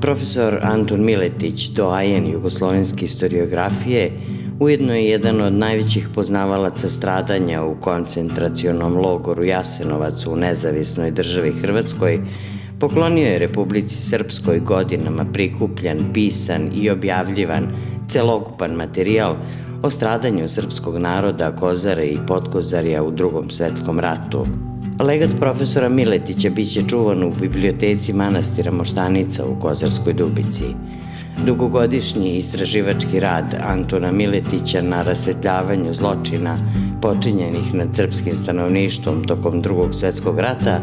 Profesor Antun Miletić, doajen jugoslovenske historiografije, ujedno je jedan od najvećih poznavalaca stradanja u koncentracionom logoru Jasenovac u nezavisnoj državi Hrvatskoj, poklonio je Republici Srpskoj godinama prikupljan, pisan i objavljivan celokupan materijal o stradanju srpskog naroda, Kozare i Potkozarja u Drugom svetskom ratu. Legat profesora Miletića biće čuvan u biblioteci manastira Moštanica u Kozarskoj Dubici. Dugogodišnji istraživački rad Antuna Miletića na rasvetljavanju zločina počinjenih nad srpskim stanovništvom tokom Drugog svjetskog rata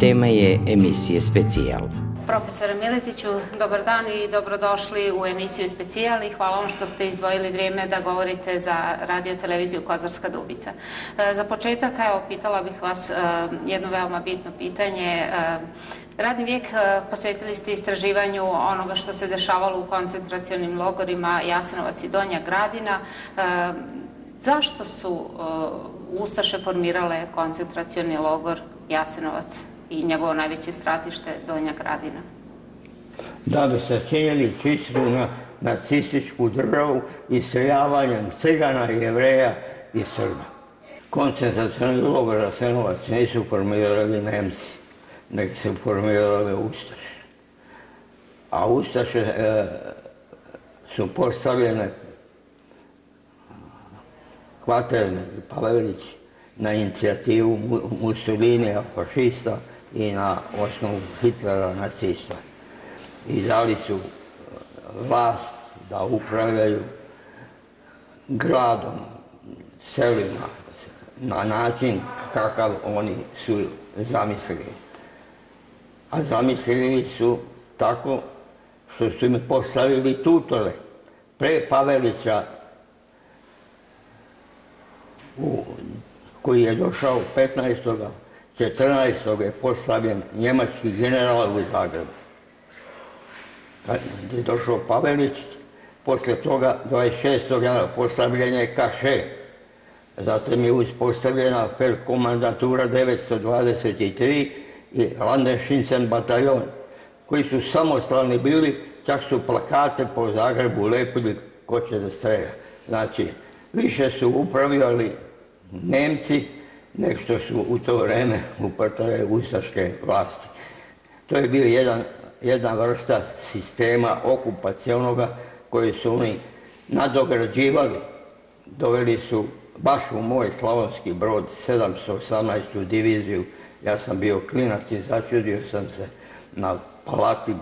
tema je emisije Specijal. Profesore Miletiću, dobar dan i dobrodošli u emisiju Specijal i hvala vam što ste izdvojili vrijeme da govorite za radio televiziju Kozarska Dubica. Za početak, pitala bih vas jedno veoma bitno pitanje. Radni vijek posvetili ste istraživanju onoga što se dešavalo u koncentracionim logorima Jasenovac i Donja Gradina. Zašto su Ustaše formirale koncentracioni logor Jasenovac i njegovo najveće stratište Donja Gradina? Da bi se činili čistu na nacističku državu iseljavanjem Cigana, Jevreja i Srba. Koncentracioni logor Jasenovac nisu formirali Nemci, nego su formirali Ustaše. A Ustaše su postavljene Kvaternik i Pavelić na inicijativu Mussolinija, fašista, i na osnovu Hitlera, nacista. I dali su vlast da upravljaju gradom, selima, na način kakav oni su zamislili. A zamislili su tako što su im postavili tutore. Pre Pavelića, koji je došao 15. 14. je postavljen njemački general u Zagrebu. Kad je došao Pavelić, posle toga 26. januara postavljen je Kaše. Zatim je uspostavljena Feldkomandatura 923 i Landeschinsen bataljon, koji su samostalni bili, čak su plakate po Zagrebu lepili ko će da strelja. Znači, više su upravljali Nemci nego što su u to vreme uprtale ustaške vlasti. To je bio jedna vrsta sistema okupacionoga koji su oni nadograđivali. Doveli su baš u moj Slavonski Brod 718. diviziju. Ja sam bio klinac i začudio sam se na palati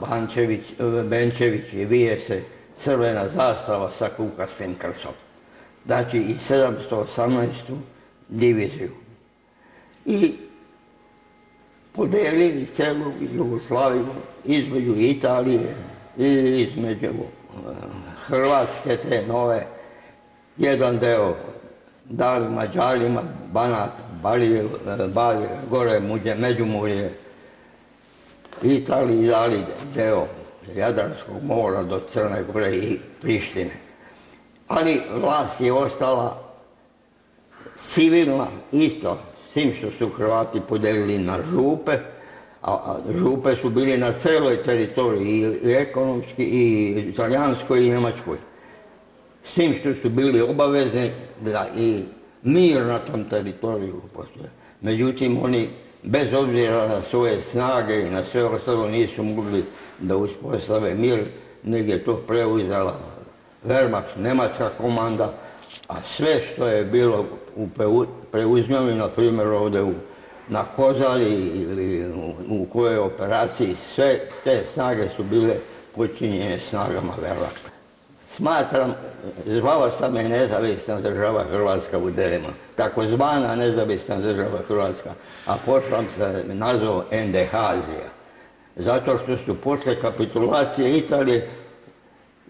Benčević i vije se crvena zastava sa kukastim krsom. Znači i 718. diviziju. I podelili celu Jugoslaviju između Italije i između Hrvatske, te nove. Jedan deo dali Mađarima, Banat, Balije, gore Međimurje, Italiji dali deo Jadranskog mora do Crne Gore i Prištine. Ali vlast je ostala civilna isto, s tim što su Hrvati podelili na župe, a župe su bili na celoj teritoriji, i ekonomski, i italijanskoj, i njemačkoj. S tim što su bili obavezni da i mir na tom teritoriju postoje. Međutim, oni, bez obzira na svoje snage i na sve ostalo, nisu mogli da uspostave mir, nego je to preuzela Wehrmacht, njemačka komanda, a sve što je bilo preuzmjeli, na primjer ovdje na Kozari ili u kojoj operaciji, sve te snage su bile počinjene snagama Wehrmachta. Smatram, zvala sam je nezavisna država Hrvatska u delima, takozvana nezavisna država Hrvatska, a poslije se nazvao NDH-Azija. Zato što su posle kapitulacije Italije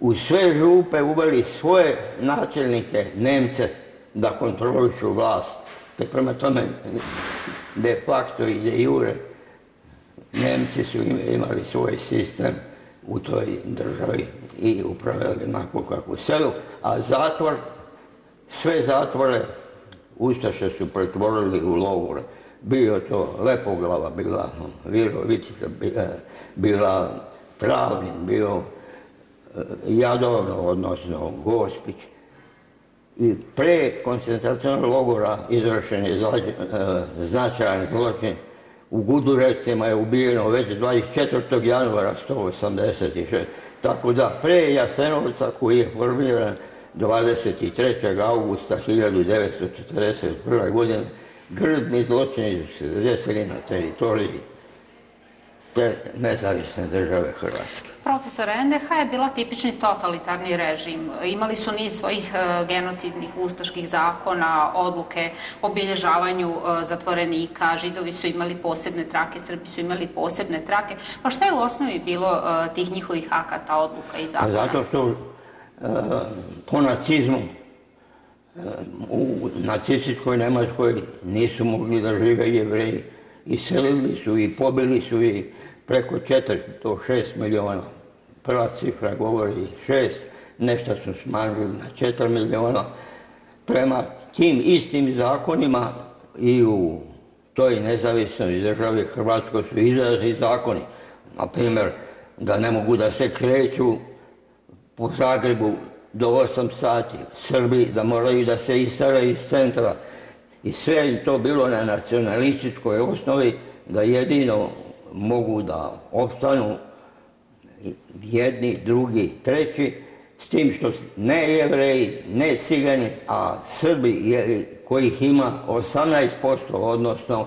u sve župe uveli svoje načelnike, Nemce, da kontrolišu vlast. Te prema tome, de facto i de jure, Nemci su imali svoj sistem u toj državi i upravljali onako kako selu, a zatvor, sve zatvore Ustaše su pretvorili u logore. Bio to Lepoglava, bila Virovitica, bila Travnik, bio Jadovno, odnosno Gospić. I pre koncentracionog logora izvršen je značajan zločin. U Gudurevcima je ubijeno već 24. januara 186. Tako da pre Jasenovca, koji je formiran 23. augusta 1941. godine, grdni zločini su se desili na teritoriji te nezavisne države Hrvatske. Profesore, NDH je bila tipični totalitarni režim. Imali su niz svojih genocidnih ustaških zakona, odluke o obilježavanju zatvorenika, Židovi su imali posebne trake, Srbi su imali posebne trake. Pa šta je u osnovi bilo tih njihovih akata, odluka i zakona? Zato što po nacizmu u nacističkoj Nemačkoj nisu mogli da žive Jevreji. Iselili su i pobili su i preko 4 do 6 miliona. Prva cifra govori 6, nešto su smanjili na 4 miliona. Prema tim istim zakonima i u toj nezavisnoj državi Hrvatskoj su izrazi zakoni. Na primjer, da ne mogu da se kreću po Zagrebu do 8 sati. Srbi da moraju da se istaraju iz centra. I sve je to bilo na nacionalističkoj osnovi, da jedino mogu da opstanu jedni, drugi, treći, s tim što ne Jevreji, ne Cigani, a Srbi kojih ima 18%, odnosno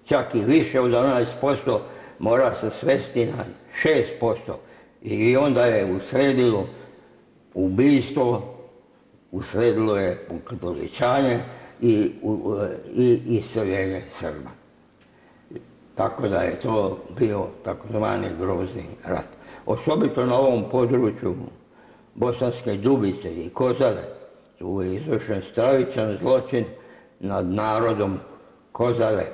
čak i više od 11%, mora se svesti na 6%. I onda je usledilo ubijstvo, usledilo je ukatoličanje i iseljenje Srba. Tako da je to bio takozvani grozni rat. Osobito na ovom području Bosanske Dubice i Kozare tu je izvršen stravičan zločin nad narodom Kozare.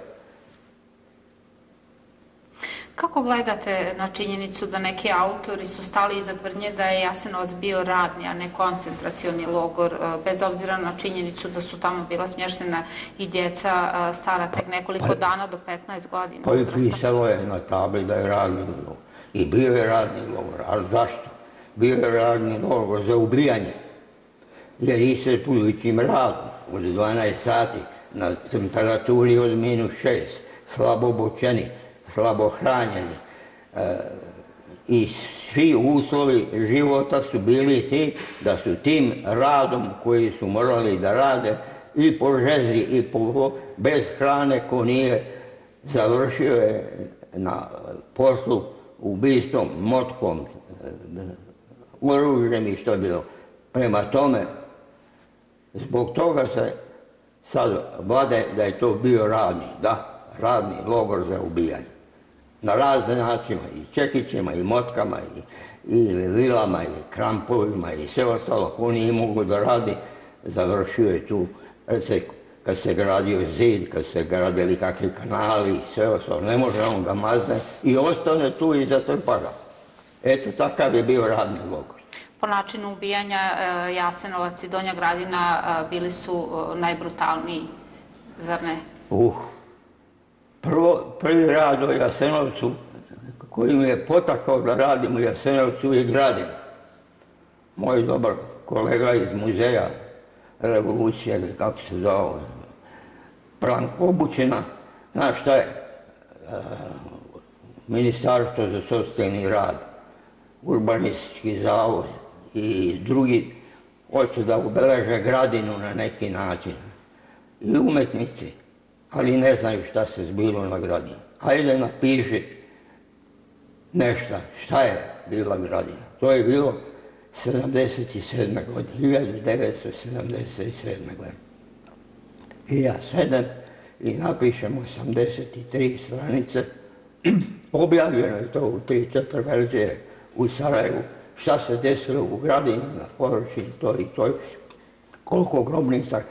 Kako gledate na činjenicu da neki autori su stali iza tvrdnje da je Jasenovac bio radni, a ne koncentracioni logor, bez obzira na činjenicu da su tamo bila smještena i djeca stara tek nekoliko dana do 15 godina uzrasta? Pa i pisalo je na tabli da je radni logor. I bio je radni logor. Ali zašto? Bio je radni logor za ubijanje. Jer iscrpljujućim radom od 12 sati na temperaturi od -6, slabo obučeni, slabo hranjeni i svi uslovi života su bili ti da su tim radom koji su morali da rade i po žezri i bez hrane, ko nije završio je na poslu ubistvom, motkom, oružjem i što je bilo. Prema tome, zbog toga se sad vade da je to bio radni logor za ubijanje. Na razne načine, i čekićima, i motkama, i vilama, i krampovima, i sve ostalo. Ko nije mogu da radi, završio je tu, kad se gradio zid, kad se gradili kakvi kanali, i sve ostalo. Ne može on ga mazne i ostane tu i zatrpa ga. Eto, takav je bio radni logor. Po načinu ubijanja Jasenovac i Donja Gradina bili su najbrutalniji, zar ne? Prvi rad o Jasenovcu, koji mi je potakao da radim u Jasenovcu i Gradini. Moj dobar kolega iz muzeja revolucije, kako se zove, Branko Obućina, znaš šta je? Ministarstvo za socijalni rad, Urbanistički zavod i drugi hoće da obeleže Gradinu na neki način. I umetnici, ali ne znaju šta se zbilo na Gradini. Hajde napiši nešto, šta je bila Gradina. To je bilo 1977. godine, 1977. godine. I ja sedem i napišem 83 stranice. Objavljeno je to u 3-4 verzije u Sarajevu. Šta se desilo u Gradini, na površini, to i to. Koliko grobnica,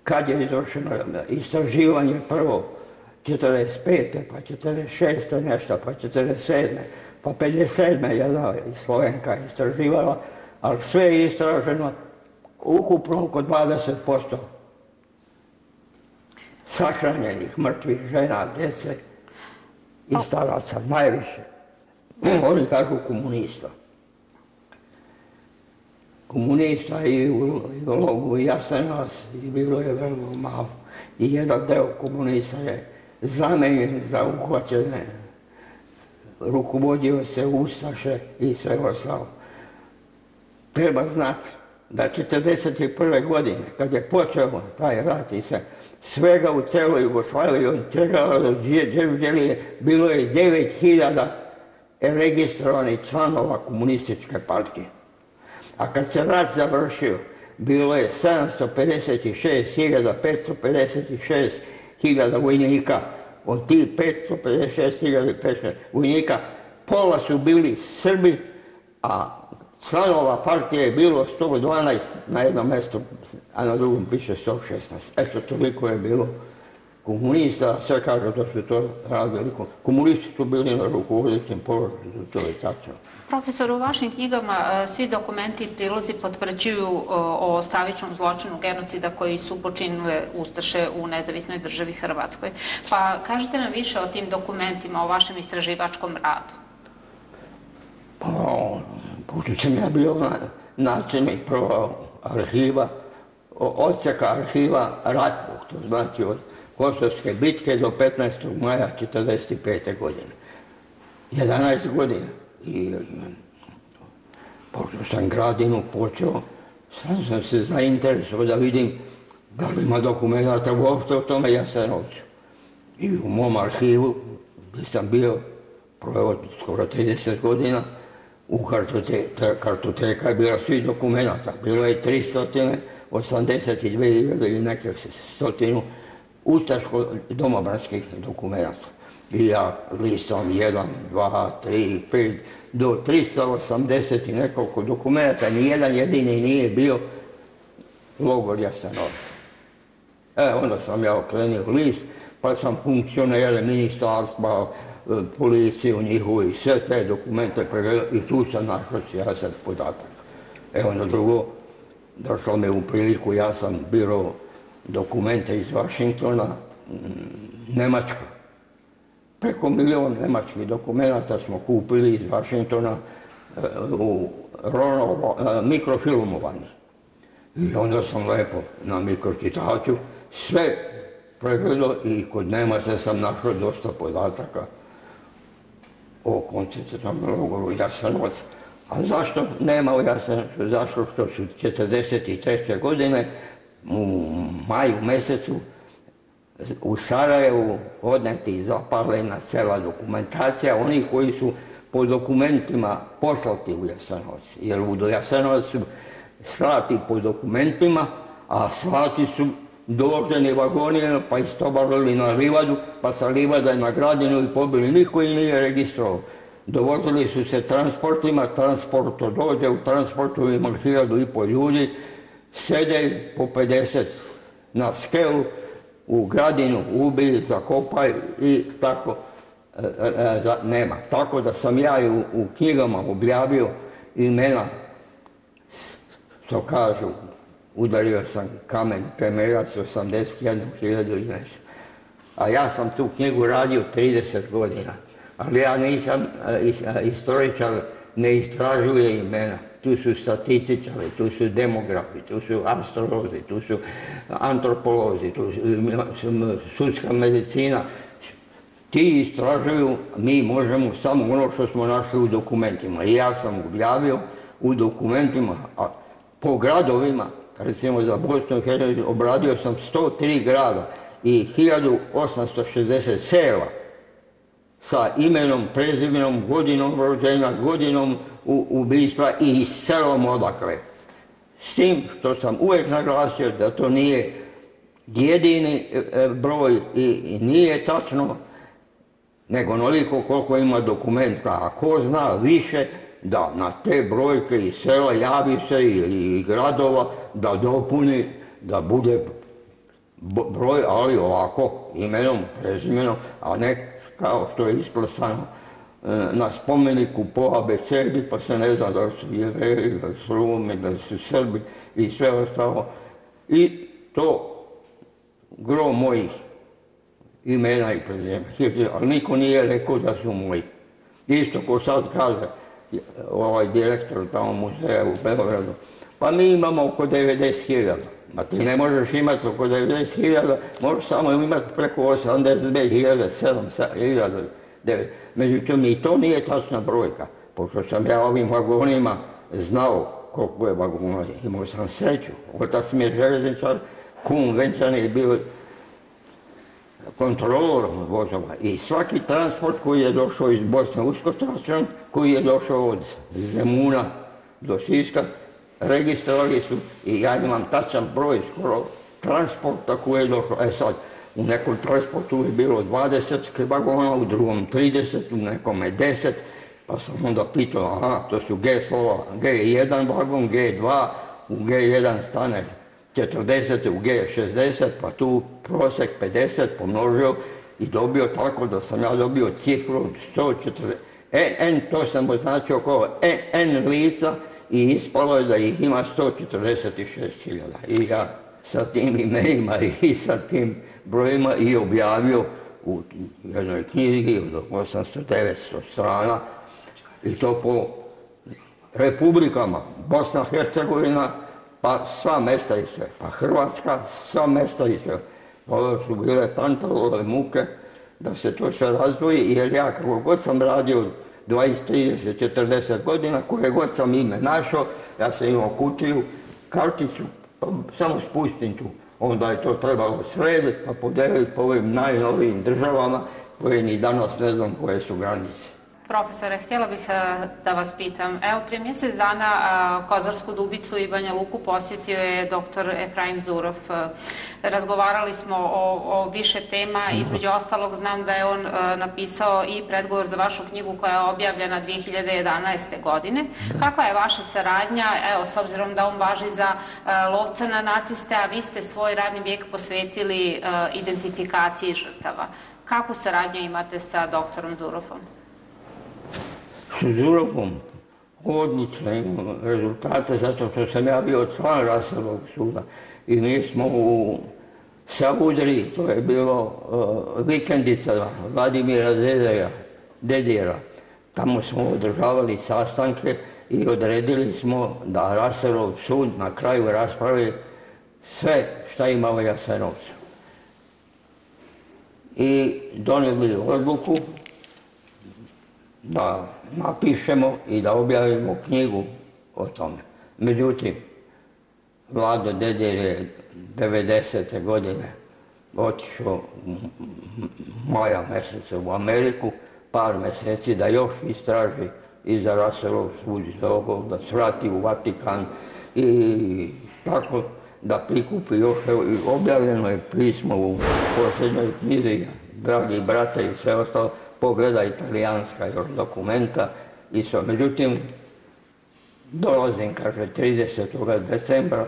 kad je izvršeno istraživanje prvo 45. pa 46. nešto, pa 47. pa 57. jedna Slovenka istraživala, ali sve je istraženo ukupno oko 20%. Sahranjenih, mrtvih žena, djece i staraca najviše. Oni kažu komunista. Komunista i u logoru Jasenovac bilo je vrlo malo. I jedan deo komunista je zamenjen za uhvaćene, rukovodio se ustaše i sve ostalo. Treba znati da 1941. godine, kad je počeo taj rat i svega u celoj Jugoslaviji, od čega bilo je 9.000 registrovanih članova komunističke partije. A kad se rat završio, bilo je 756.556 vojnika. Od tih 556.000 vojnika pola su bili Srbi, a članova partije je bilo 112 na jednom mjestu, a na drugom piše 116. Eto, toliko je bilo komunista, sve kažu da su to radili. Komunisti su bili na rukovodećem položaju, to je tačno. Profesor, u vašim knjigama svi dokumenti i prilozi potvrđuju o stravičnom zločinu genocida koji su počinile ustaše u nezavisnoj državi Hrvatskoj. Pa kažite nam više o tim dokumentima, o vašem istraživačkom radu. Pa, pošto sam ja bio načelnik prvo arhiva, odseka arhiva ratnog, to znači od Kosovske bitke do 15. maja 1945. godine. 11 godina. I pošto sam Gradinu počeo, sam se zainteresovao da vidim da li ima dokumenta uopšte o tome Jasenovcu. I u mom arhivu, gdje sam bio proveo skoro 30 godina, u kartoteka je bila svih dokumenta. Bilo je 382 ili neke stotinu ustaško-domobranskih dokumenta. I ja listom 1, 2, 3, 5, do 380 i nekoliko dokumenta, nijedan jedini nije bio logor Jasenovac. Onda sam ja okrenio list, pa sam funkcionere ministarstva, policiju njihovu i sve te dokumente pregledao i tu sam našao jasan podatak. Onda drugo, došlo mi u priliku, ja sam birao dokumente iz Vašingtona, Nemačka. Preko 1 milion nemačkih dokumenta smo kupili iz Vašingtona u mikrofilmovani. I onda sam lepo na mikročitaču sve pregledao i kod Nemaca sam našao dosta podataka o koncentracionom logoru Jasenovac. A zašto nema u Jasenovcu? Zašto što su 1943. godine u maju mjesecu u Sarajevu odneti i zapaljena cela dokumentacija, oni koji su po dokumentima poslati u Jasenovac. Jer u Jasenovac su slati po dokumentima, a slati su dovoženi vagonima pa istovarili na livadu, pa sa livada na Gradinu i pobili. Niko ih nije registrovao. Dovozili su se transportima, transporto dođe, u transportu ima 1500 ljudi, sede po 50 na skelu, u Gradinu ubij, zakopaj i tako nema. Tako da sam ja u knjigama objavio imena, što kažu, udario sam kamen temeljac 81.000 i nešto. A ja sam tu knjigu radio 30 godina. Ali ja nisam istoričar, ne istražuje imena. Tu su statističari, tu su demografi, tu su astrolozi, tu su antropolozi, tu su sudska medicina. Ti istražuju, mi možemo samo ono što smo našli u dokumentima. I ja sam objavio u dokumentima, a po gradovima, recimo za Bosnu i Hercegovinu, obradio sam 103 grada i 1860 sela sa imenom, prezimenom, godinom rođenja, godinom ubistva i selom odakle. S tim što sam uvijek naglasio da to nije jedini broj i nije tačno, nego onoliko koliko ima dokumenta. A ko zna više, da na te brojke i sela javi se i gradova da dopuni, da bude broj, ali ovako, imenom, prezimenom, a ne kao što je isplesano na spomeniku po abecedi, pa se ne zna da su Jevreji, da su Romi, da su Srbi i sve ostalo. I to gro mojih imena i prezimena, ali niko nije rekao da su moji. Isto ko sad kaže ovaj direktor tamo muzeja u Beogradu, pa mi imamo oko 90.000. Ma ti ne možeš imati oko 90.000, možeš samo imati preko 82.000, 7.000. Međutim, i to nije tačna brojka, pošto sam ja ovim vagonima znao koliko je vagona, imao sam sreću. Otac mi je željezničar, kum venčani je bio kontrolorom vozova i svaki transport koji je došao iz Bosne uskotračan, koji je došao od Zemuna do Siska, registrovali su i ja imam tačan broj skoro transporta koji je došao. Sad, u nekom transportu je bilo 20 vagona, u drugom 30, u nekome 10, pa sam onda pitao, aha, to su G1 vagon, G2, u G1 stane 40, u G60, pa tu prosek 50 pomnožio i dobio tako da sam ja dobio cifru od 140. To sam označio kao N lica i ispalo je da ih ima 146.000. I ja sa tim imenima i sa tim brojima i objavio u jednoj knjizi od 800-900 strana i to po republikama, Bosna, Hercegovina, pa sva mesta i sve, pa Hrvatska, sva mesta i sve. Ovo su bile pantalove muke da se to sve razdvoji, jer ja kako god sam radio 20, 30, 40 godina, koje god sam ime našao, ja sam imao kutiju, karticu, pa samo spustim tu. Onda je to trebalo srediti, pa podeliti po ovim najnovijim državama, koje ni danas ne znam koje su granice. Profesore, htjela bih da vas pitam. Evo, prije mjesec dana Kozarsku Dubicu i Banja Luku posjetio je dr. Efraim Zurov. Razgovarali smo o više tema, između ostalog znam da je on napisao i predgovor za vašu knjigu koja je objavljena 2011. godine. Kakva je vaša saradnja, evo, s obzirom da on važi za lovca na naciste, a vi ste svoj radni vijek posvetili identifikaciji žrtava. Kakvu saradnju imate sa doktorom Zurovom? S Zurovom odlične imamo rezultate zato što sam ja bio član Raselovog suda i mi smo u Savudriji, to je bilo vikendica Vladimira Dedijera. Tamo smo održavali sastanke i odredili smo da Raselov sud na kraju raspravi sve šta ima u Jasenovcu. I donijeli odluku da napišemo i da objavimo knjigu o tome. Međutim, Vlado Dedijer je 90. godine otišao maja mjeseca u Ameriku, par mjeseci da još istraži i za Raselov sud iz ovog, da svrati u Vatikan i tako da prikupi još. Objavljeno je pismo u posljednjoj knjizi, dragi brate i sve ostalo, pogleda italijanska još dokumenta i sve. Međutim, dolazim, kaže, 30. decembra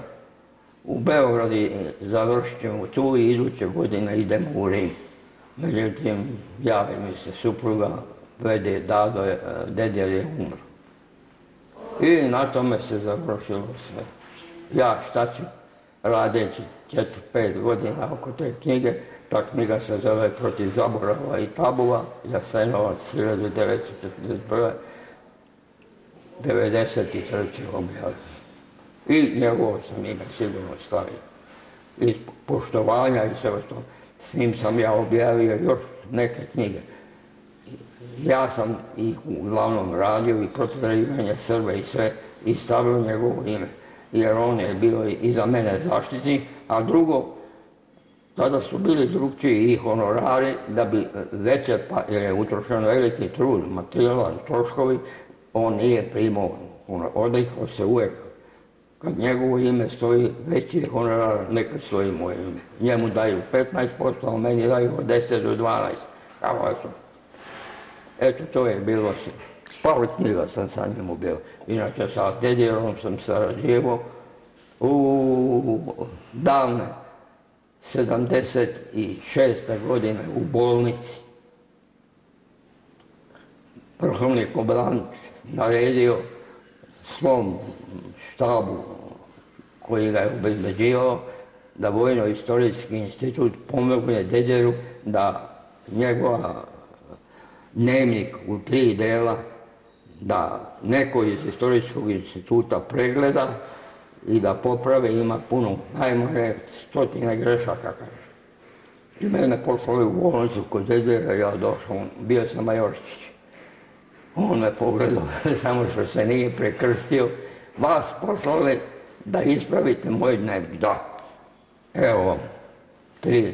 u Beograd i završit ćemo tu i iduće godine idemo u Rim. Međutim, javi mi se supruga, vede Dado, Dedjer je umro. I na tome se završilo sve. Ja šta ću, radeći 4-5 godina oko te knjige, ta knjiga se zove Protiv zaborava i tabova, Jasenovac 1941. 93. objavio. I njegovo sam ime sigurno stavio. Iz poštovanja i sve to. S njim sam ja objavio još neke knjige. Ja sam ih uglavnom radio i proterivanje Srbe i sve i stavio njegovo ime. Jer on je bio i za mene zaštitnik, a drugo, tada su bili drugčiji i honorari da bi veće, jer je utrošen veliki trud, materijal, troškovi, on nije primao, odlikao se uvijek. Kad njegovo ime stoji, veći je honorar, neka stoji moje ime. Njemu daju 15%, a meni daju od 10 do 12. Eto, to je bilo se. Par knjiga sam sa njemu bio. Inače, sa Dedjerom sam sarađivao u davne 76. godine u bolnici. Vrhovni komandant naredio svom štabu koji ga je obezbeđivao da Vojno-istorijski institut pomogne Dedjeru da njegova dnevnik u 3 dela, da neko iz Istorijskog instituta pregleda i da poprave, ima puno, najmanje 100 grešaka, kaže. I mene poslali u bolnicu kod Dedera, ja došao, bio sam Majorčić. On me pogledao, samo što se nije prekrstio. Vas poslali da ispravite moj dnevnik, da. Evo vam 3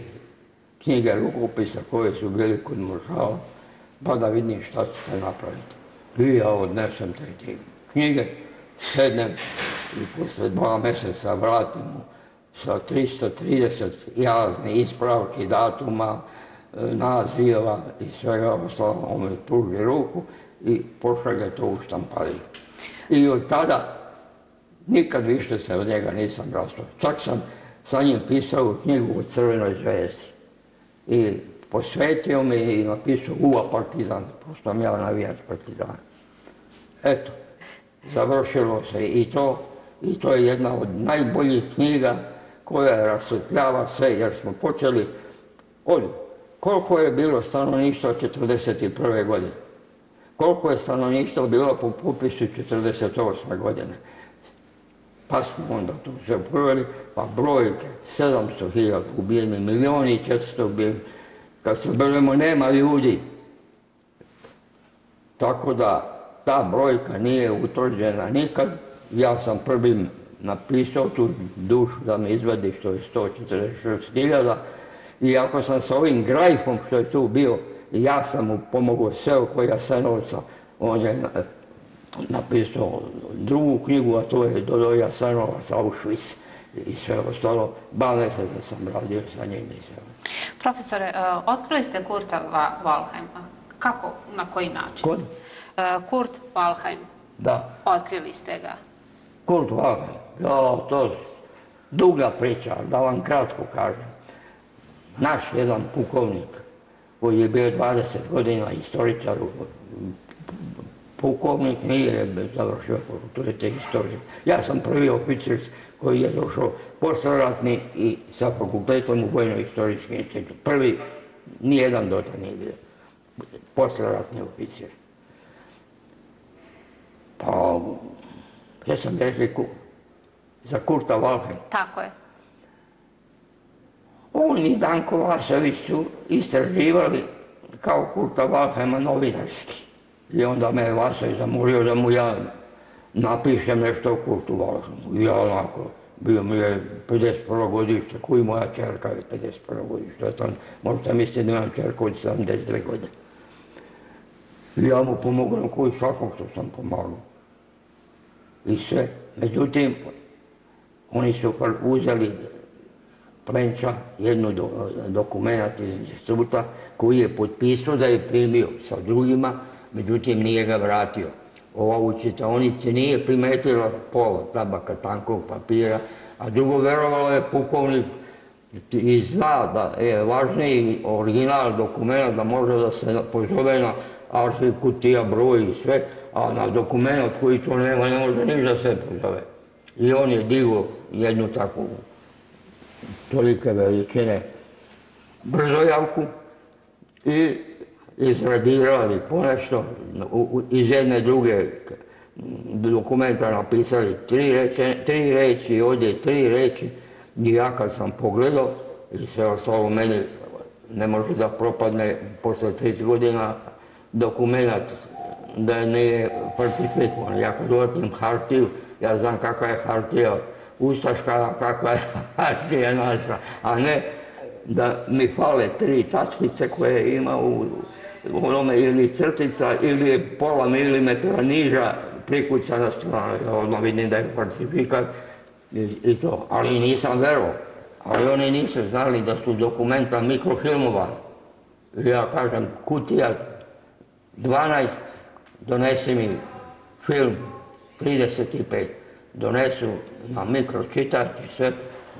knjige rukopisa koje su bili kod Maršala, pa da vidim šta ćete napraviti. I ja odnesem te knjige, sednem i posle 2 mjeseca vratim sa 330 jazne ispravki, datuma, naziva i svega ostalo. On mi pruži ruku i pošalje to u štampariju. I od tada nikad više se od njega nisam rastao. Čak sam sa njim pisao knjigu o Crvenoj zvezdi. I posvetio mi i napisao Uva Partizan, pošto sam ja navijač Partizana. Eto, završilo se i to je jedna od najboljih knjiga koja rasvetljava sve, jer smo počeli od koliko je bilo stanovništva 1941. godine, koliko je stanovništva bilo po popisu 1948. godine. Pa smo onda to sve proveli, pa brojke, 700.000 ubijeni, 1.400.000 ubijeni. Kad se brojimo, nema ljudi. Tako da ta brojka nije utvrđena nikad. Ja sam prvi napisao tu dušu da me izvadi, što je 146.000. I ako sam sa ovim Grajfom što je tu bio, ja sam mu pomogao sve oko Jasenovca. On je napisao drugu knjigu, a to je do Jasenovac, Auschwitz i sve ostalo. 2 mjeseca sam radio sa njim i sve. Profesore, otkrili ste Kurta Waldheima. Kako, na koji način? Kod? Kurt Waldheim. Da. Otkrili ste ga. Kurt Waldheim, to je duga priča, da vam kratko kažem. Naš jedan pukovnik, koji je bio 20 godina istoričar, pukovnik nije završio fakultete historije. Ja sam prvi oficir koji je došao posleratni i sa fakultetom u Vojno-historijski institut. Prvi, nijedan do tada nije bio. Posleratni oficir. Pa, ja sam rekli za Kurta Waldheima. Tako je. On i Danko Vasović su istraživali kao Kurta Waldheima novinarski. I onda me Vasović zamolio da mu ja napišem nešto o Kurtu Waldheimu. I ja onako, bio mi je 51. godište, koji moja čerka je 51. godište. Možete misliti da imam čerku od 72 godine. I ja mu pomogu na koji svakom što sam pomagao. I sve. Međutim, oni su uzeli Plenča, jednu dokumenat iz instituta koji je potpisao da je primio sa drugima, međutim nije ga vratio. Ova u čitaonici nije primetila pola tabaka, tankog papira, a drugo verovalo je pukovnik i zna da je važniji original dokumenta da može da se pozove na arhiv kutija, broj i sve, a na dokument koji to nema ne može ništa da se pozove. I on je digao jednu takvu tolike veličine brzojavku i izradirali ponešto, iz jedne druge dokumenta napisali 3 reči, ovdje 3 reči, i ja kad sam pogledao i sve ostalo meni ne može da propadne posle 30 godina dokument da nije falsifikovan. Ja kad uvatim hartiju, ja znam kakva je hartija ustaška, kakva je hartija naša, a ne da mi fale 3 tačkice koje ima u onome ili crtica ili je pola milimetra niža prikucana strana. Ja odmah vidim da je falsifikat i to, ali nisam verovao. Ali oni nisu znali da su dokumenta mikrofilmovani. Ja kažem, kutija 12, donesi mi film 35. Donesu na mikročitač i sve,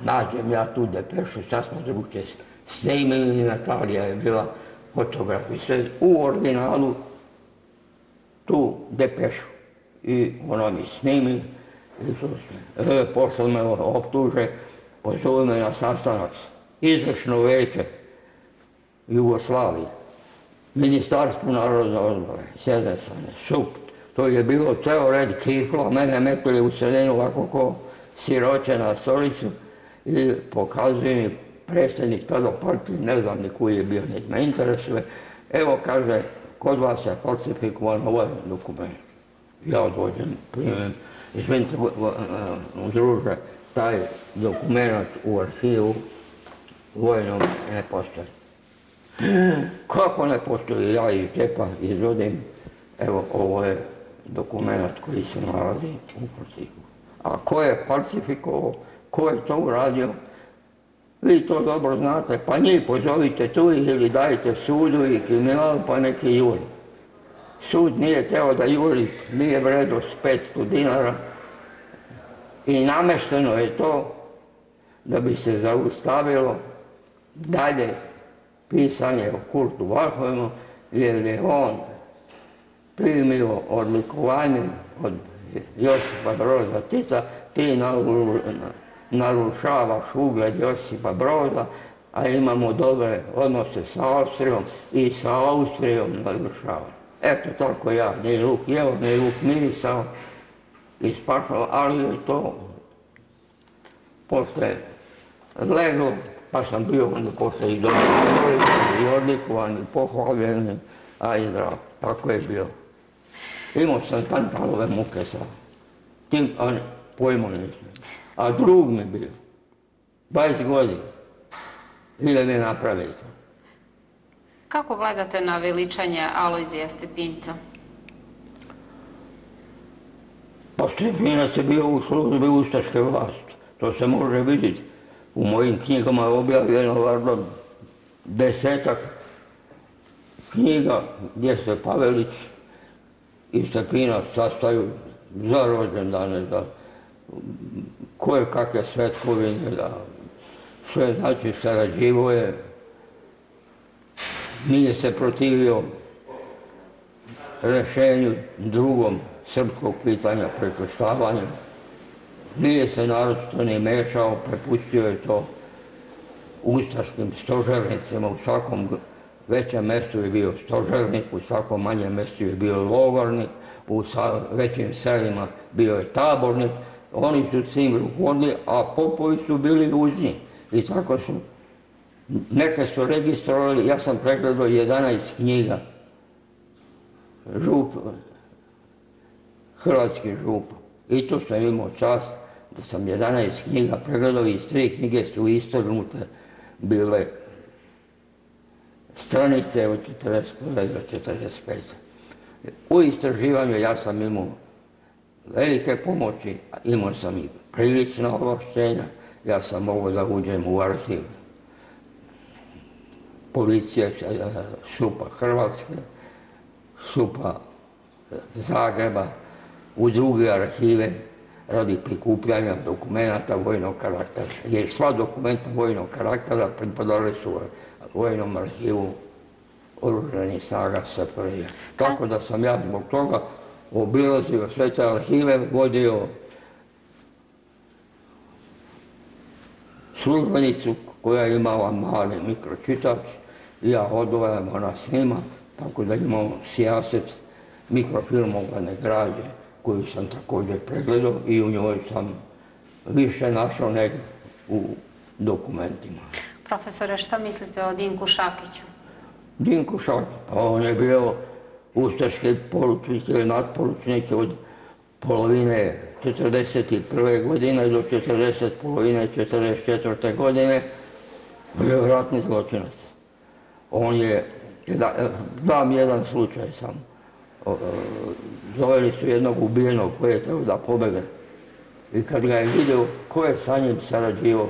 nađem ja tu depešu, sasma drugče, snimim i Natalija je bila fotograf i sve u originalu tu depešu. I ono mi snimi i to sve. Posle me optuže, pozove me na sastanak, izvršno veće Jugoslavije. Ministarstvu narodne odbrane, Sedesane, SUP. To je bilo ceo red kifla, mene metili u sredinu ovako ko siroće na stolicu i pokazuje mi predsjednik tada partije, ne znam ni koji je bio, nek me interesuje. Evo, kaže, kod vas je falsifikovan ovaj dokument. Ja dođem, primim, izvinite, druže, taj dokument u arhivu vojnom ne postoji. Kako ne postoji? Ja iz džepa izvodim, evo, ovo je dokument koji se nalazi u arhivu. A ko je falsifikovao, ko je to uradio, vi to dobro znate, pa njih pozovite tu ili dajte sudu i kriminal pa neki juri. Sud nije teo da juri, nije vredo s 500 dinara i namešteno je to da bi se zaustavilo dalje pisanje o Kurtu Walheimo, jer je on primio odlikovanje od Josipa Broza Tita, ti narušavaš ugled Josipa Broza, a imamo dobre odnose sa Austrijom i sa Austrijom narušava. Eto, tako ja, ni luk jeo, ni luk mirisao i spašao, ali je to posle leglo, pa sam bio onda posle i dobro i odlikovan i pohvaljen, a i zdrav. Tako je bilo. Imao sam tantalove muke sa tim, a pojma nisam. A drug mi bio, 20 godina, ili mi napravi to. Kako gledate na veličanje Alojzija Stepinca? Pa Stepinac je bio u službi ustaške vlasti. To se može vidjeti. U mojim knjigama je objavljeno valjda 10-ak knjiga gdje se Pavelić i Stepinac sastaju za rođendane, za koje kakve svetkovine, da sve znači sarađivo je. Nije se protivio rješenju drugom srpskog pitanja prekrštavanja. Nije se naročito ni mešao, prepustio je to ustaškim stožernicima. U svakom većem mjestu je bio stožernik, u svakom manjem mjestu je bio logornik, u većim selima bio je tabornik. Oni su svim rukovodili, a popovi su bili uz njih. I tako su. Neke su registrovali, ja sam pregledao 11 knjiga hrvatskih župa. I tu sam imao čast da sam 11 knjiga pregledao i 3 knjige su istrgnute bile stranice od 41. do 45. U istraživanju ja sam imao velike pomoći, imao sam i prilična ovlašćenja, ja sam mogao da uđem u arhiv policije SUP-a Hrvatske, SUP-a Zagreba, u druge arhive radi prikupljanja dokumenta vojnog karaktera. Jer sva dokumenta vojnog karaktera pripadali su vojnom arhivu Oružanih snaga SFRJ. Tako da sam ja zbog toga obilazio sve te arhive, vodio službenicu koja je imala mali mikročitač i ja odvajam, ona snima, tako da imamo sijaset mikrofilmovane građe koju sam također pregledao i u njoj sam više našao nego u dokumentima. Profesore, šta mislite o Dinku Šakiću? Dinku Šakić, pa on je bio ustaški poručnik ili nadporučnik od polovine 1941. godine do polovine 1944. godine, bio ratni zločinac. On je, dam jedan slučaj sam, zoveli su jednog ubijenog koji je trebao da pobegne. I kad ga je vidio ko je sa njim sarađivao,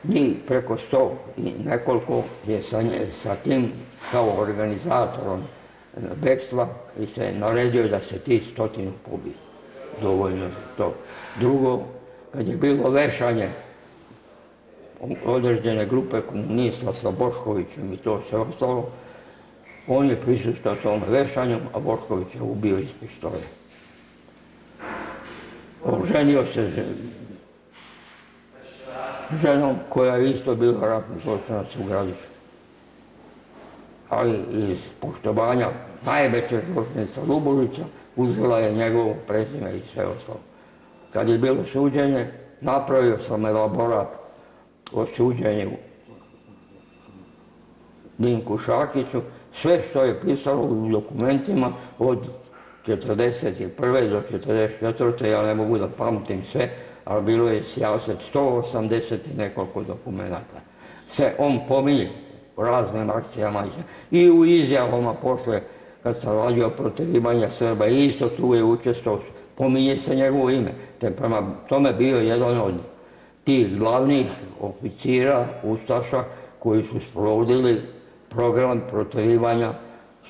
njih preko 100 i nekoliko je sa tim kao organizatorom bekstva i se naredio da se ti 100 pobiju. Dovoljno je to. Drugo, kad je bilo vešanje određene grupe komunista sa Boškovićem i to sve ostalo, on je prisustao tom vešanju, a Bošković je ubio iz pištolja. Oženio se ženom koja je isto bila ratni zločinac u Gradišku. ali iz poštovanja najvećeg zločinca Lubulića uzela je njegovo prezime i sve ostalo. Kad je bilo suđenje, napravio sam elaborat o suđenju Dinku Šakiću, sve što je pisalo u dokumentima od 1941. do 1944. Ja ne mogu da pamtim sve, ali bilo je sijaset 180 i nekoliko dokumenata. Se on pominje u raznim akcijama i u izjavama posle, kad sam radio protivivanja Srba, isto tu je učestvovao, pominje se njegovo ime, te prema tome bio jedan od tih glavnih oficira, ustaša, koji su sprovodili program protivivanja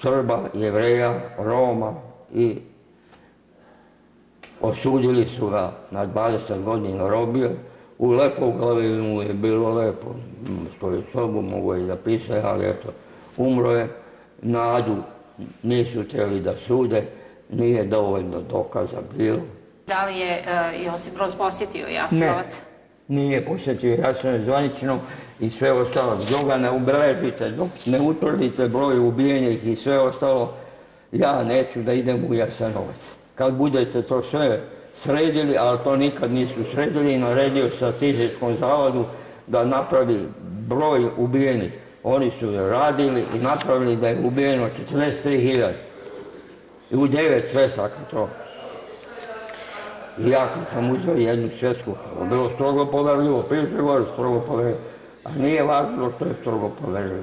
Srba, Jevreja, Roma i osudili su ga na 20 godina robije. U Lepoglavi mu je bilo lepo, svoju sobu mogu i da piše, ali eto, umro je, Nadu nisu htjeli da sude, nije dovoljno dokaza bilo. Da li je Josip Broz posjetio Jasenovac? Ne, nije posjetio Jasenovac zvanično i sve ostalo. Dok ga ne ubeležite, dok ne utvrdite broj ubijenih i sve ostalo, ja neću da idem u Jasenovac. Kad budete to sve sredili, ali to nikad nisu sredili, i naredio Statističkom zavodu da napravi broj ubijenih. Oni su radili i napravili da je ubijeno 43.000. I u 9 svesaka to. I ja kad sam uzeo jednu svesku, bilo strogo poverljivo, piše gore strogo poverljivo. A nije važno što je strogo poverljivo.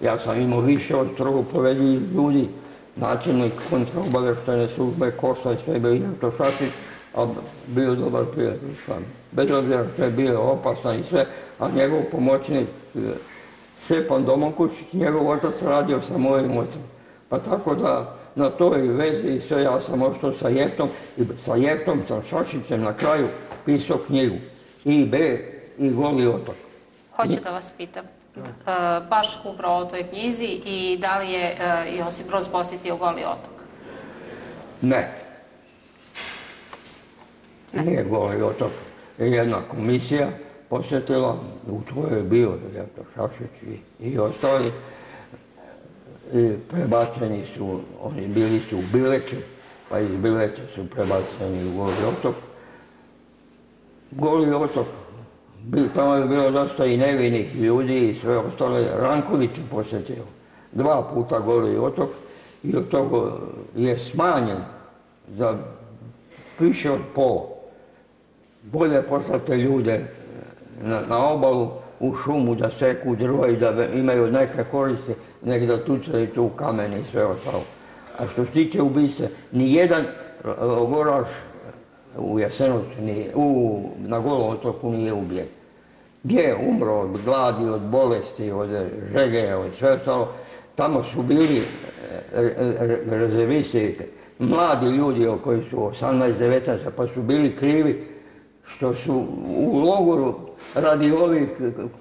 Ja sam imao više od strogo poverljivih ljudi, načelnik kontraobavještajne službe, Kosa i sve, bio Iljato Šačić, a bio dobar prijatelj s vami. Bez obzira što je bio opasan i sve, a njegov pomoćnik Stepan Domokučić, njegov otac radio sa mojim ocem. Pa tako da na toj vezi i sve ja sam ostao sa Jeftom i sa Jeftom, sa Šačićem na kraju pisao knjigu I B i Goli otok. Hoću da vas pitam, baš upravo o toj knjizi i da li je Josip Broz posjetio Goli otok? Ne. Nije Goli otok. Jedna komisija posjetila, u to je bio Iljato Šašić i ostali. I prebačeni su, oni bili su u Bileću, pa iz Bileća su prebačeni u Goli otok. Goli otok, tamo je bilo dosta i nevinih ljudi i sve ostale. Ranković je posjetio 2 puta Goli otok i od toga je smanjen za više od pola. Bolje poslate ljude na obalu, u šumu da seku drva i da imaju neke koristi, nek da tucaju tu kamene i sve ostalo. A što se tiče ubistva, nijedan logoraš u Jasenovcu, na Golom otoku nije ubijen. Gdje je umro od gladi, od bolesti, od žege, od sve ostalo, tamo su bili rezervisti, mladi ljudi koji su 18-19, pa su bili krivi što su u logoru radi ovih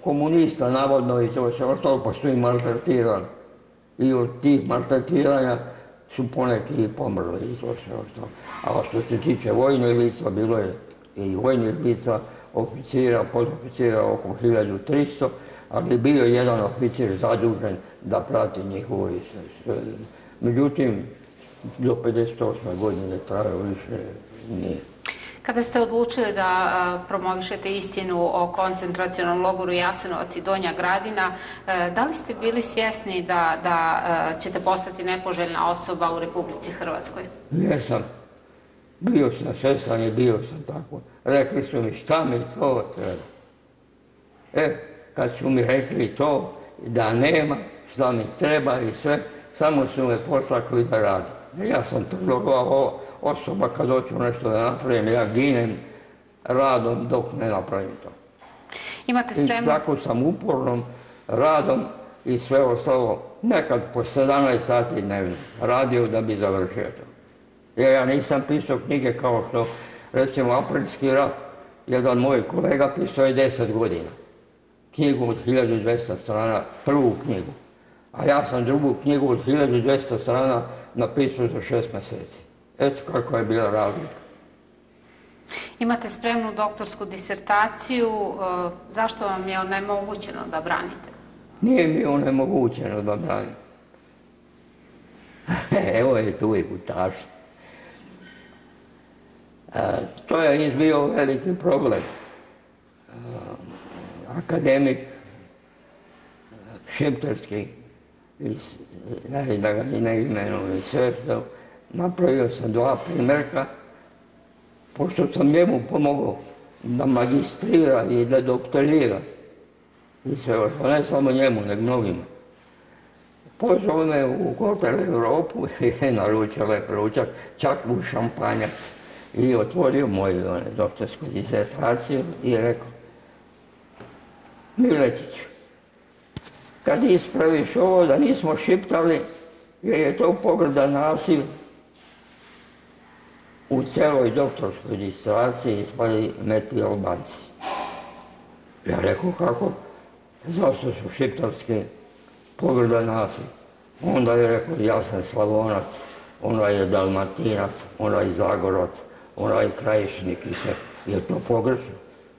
komunista navodno i to se ostalo, pa su im maltretirali. I od tih maltretiranja su poneki i pomrli i to se ostalo. A što se tiče vojnih lica, bilo je i vojnih lica, oficira, podoficira oko 1300, ali bio je jedan oficir zadužen da prati njihovo i sve. Međutim, do 58. godine trajao više nije. Kada ste odlučili da promovišete istinu o koncentracionom logoru Jasenovac i Donja Gradina, da li ste bili svjesni da ćete postati nepoželjna osoba u Republici Hrvatskoj? Jesam. Bio sam svjestan i bio sam tako. Rekli su mi šta mi to treba. Kad su mi rekli to, da nema, šta mi treba i sve, samo su me poslali da radim. Ja sam tvrdoglav osoba kad hoću nešto da napravim, ja ginem radom dok ne napravim to. Imate spremno? I tako sam upornom radom i sve ostalo, nekad po 17 sati dnevno radio da bi završio to. Jer ja nisam pisao knjige kao što, recimo, Aprilski rat, jedan moj kolega pisao je 10 godina. Knjigu od 1200 strana, prvu knjigu. A ja sam drugu knjigu od 1200 strana napisao za 6 mjeseci. Eto kako je bila razlika. Imate spremnu doktorsku disertaciju, zašto vam je onemogućeno da branite? Nije mi onemogućeno da branim. Evo je tu i Gutaš. To je izbio veliki problem. Akademik šiptarski, da ga ne imenujem sve, napravio sam 2 primjerka, pošto sam njemu pomogao da magistrira i da doktorira. I sve ostalo, ne samo njemu, nego mnogima. Pozvao me u Hotel Europu i naručio lep ručak, čak u šampanjac. I otvorio moju doktorsku disertaciju i rekao: Miletić, kad ispraviš ovo da nismo šiptali, jer je to pogrdan naziv, u celoj doktorskoj disertaciji ispali meti Albanci. Ja rekao: kako? Zašto su šiptarski pogrdan naziv? Onda je rekao: ja sam Slavonac, ona je Dalmatinac, ona je Zagorac, ona je Krajišnik i sve. Je to pogrešno?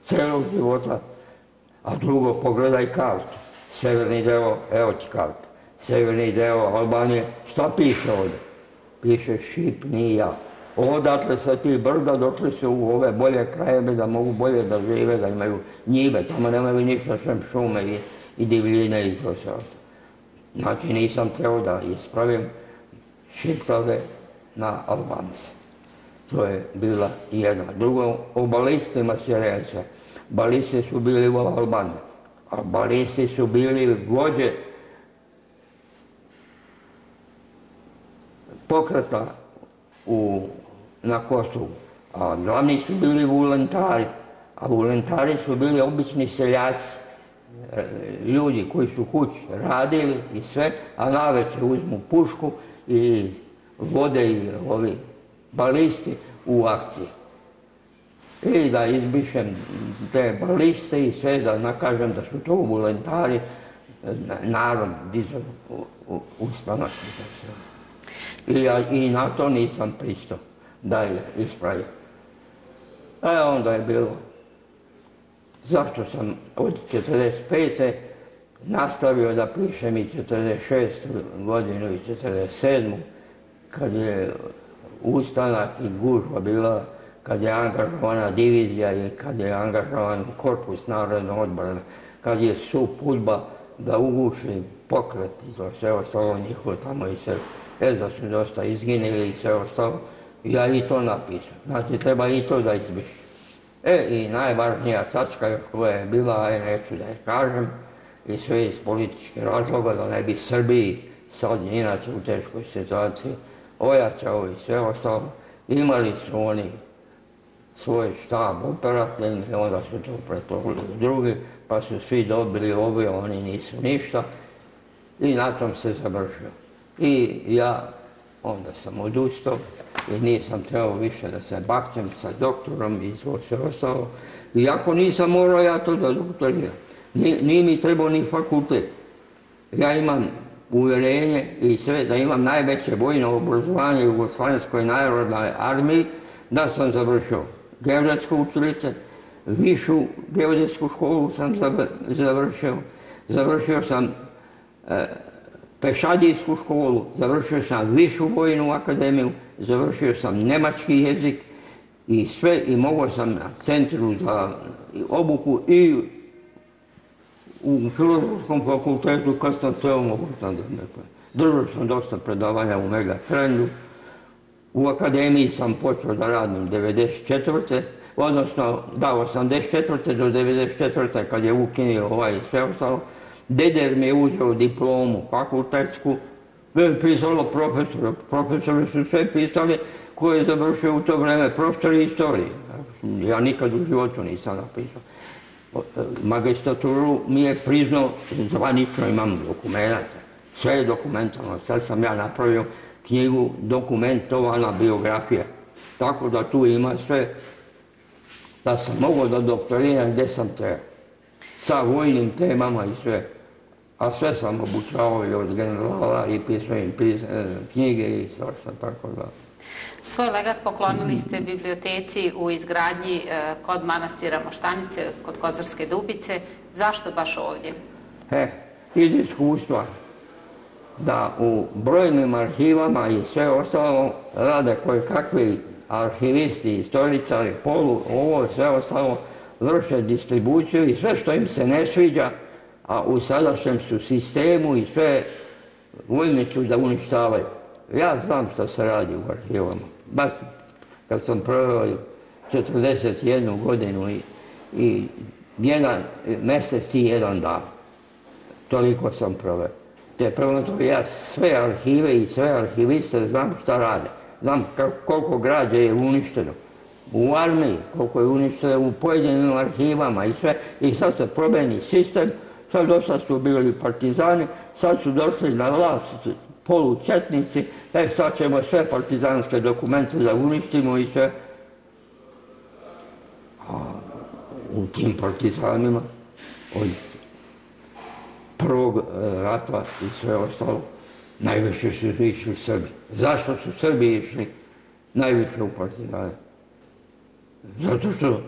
Celog života. A drugo, pogledaj kartu. Severni deo, evo ti kartu. Severni deo Albanije, šta piše ovdje? Piše Šipnija. Odatle sa tih brda došli su u ove bolje krajeve da mogu bolje da žive, da imaju njive. Tamo nemaju ništa sem šume i divljine i to sve. Znači nisam trebao da ispravim Šiptave na Albance. To je bila jedna. Drugo, o balistima se reče. Balisti su bili u Albaniji, a balisti su bili vođe pokreta na Kosovu, a glavni su bili vulentari, a vulentari su bili obični seljaci, ljudi koji su kući radili i sve, a navečer uzmu pušku i vode i ovi balisti u akciji. I da izbišem te baliste i sve, da nakažem da su to vulentari, narod dizao ustanak. I na to nisam pristao da je ispravio. Onda je bilo, zašto sam od 45. nastavio da pišem i 46. godinu i 47. kad je ustanak i gužva bila, kad je angažovana divizija i kad je angažovan korpus narodne odbrane, kad je sup UDBA da uguši pokret i to sve ostalo njihovo tamo i sve. Da su dosta izginili i sve ostalo. Ja i to napisam. Znači treba i to da izbiši. I najvažnija tačka koja je bila, neću da je kažem, i sve iz političkih razloga, da ne bi Srbiji sad inače u teškoj situaciji ojačao i sve ostalo. Imali su oni svoj štab operativni, onda su to pretvorili u drugi, pa su svi dobili ovi, oni nisu ništa. I na tom se završio. I ja onda sam odustao i nisam trebao više da se bakćem sa doktorom i to sve ostalo. Iako nisam morao ja to da doktoriram. Nije mi trebao ni fakultet. Ja imam uvjerenje i sve da imam najveće vojno obrazovanje u Jugoslovenskoj narodnoj armiji, da sam završio geodetsko učilište, višu geodetsku školu sam završio, završio sam pešadijsku školu, završio sam višu vojnu akademiju, završio sam nemački jezik i sve, i mogao sam na centru za obuku i u Filozofskom fakultetu, kad sam sve mogao sam da neko. Držao sam dosta predavanja u Megatrendu. U akademiji sam počeo da radim 94. Odnosno, da, 84. do 94. kad je ukinio sve ostalo. Deder mi je uzeo diplomu fakultetsku, pisalo profesora. Profesori su sve pisali koje je završio u to vreme, profesori istorije. Ja nikad u životu nisam napisao. Magistraturu mi je priznao, zvanično imam dokumenta, sve je dokumentovano. Sad sam ja napravio knjigu dokumentovana biografija. Tako da tu ima sve, da sam mogao da doktoriram gdje sam trebao. Sa vojnim temama i sve. A sve sam obučavao i od generala i pisao im knjige i svašta, tako da. Svoj legat poklonili ste biblioteci u izgradnji kod manastira Moštanice, kod Kozarske Dubice. Zašto baš ovdje? Iz iskustva. da u brojnim arhivama i sve ostalo rade koje kakvi arhivisti, istoričari, ovo sve ostalo vrše distribuciju i sve što im se ne sviđa, a u sadašnjem su sistemu i sve ujmiću da uništavaju. Ja znam što se radi u arhivama. Baš kad sam proveo 41 godinu i 1 mjesec i 1 dan. Toliko sam proveo. Te prvo ja sve arhive i sve arhiviste znam šta rade. Znam koliko građe je uništeno u armiji, koliko je uništeno u pojedinim arhivama i sve. I sad se promeni sistem, sad dosta su bili partizani, sad su došli na vlast polučetnici, sad ćemo sve partizanske dokumente da uništimo i sve. A u tim partizanima od prvog rata i sve ostalo, najviše su išli Srbi. Zašto su Srbi išli najviše u partizane? Zato što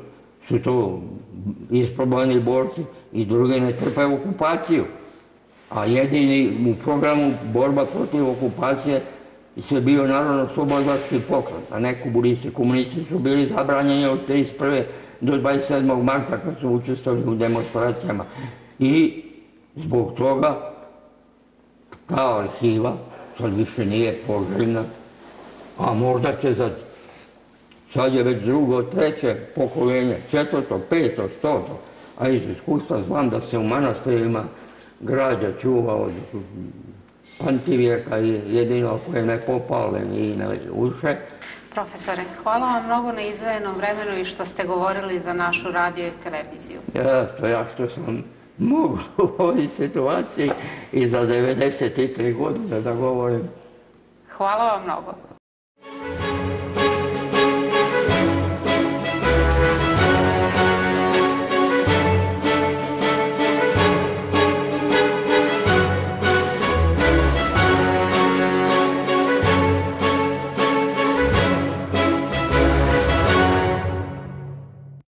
su to isprobani borci i drugi ne trpe okupaciju. A jedini u programu borba protiv okupacije je bio Narodno-slobodilački pokret, a ne komunisti. Komunisti su bili zabranjeni od 31. do 27. marta kad su učestvovali u demonstracijama. I zbog toga ta arhiva sad više nije poželjna, a možda će sad je već drugo, treće pokoljenje, 4., 5., 100. A iz iskustva znam da se u manastirima građa čuva od pamtivijeka i jedino ako je ne popalen i ne uše. Profesore, hvala vam mnogo na izdvojenom vremenu i što ste govorili za našu radio i televiziju. Ja što sam mogu u ovoj situaciji i za 93 godine da govorim. Hvala vam mnogo.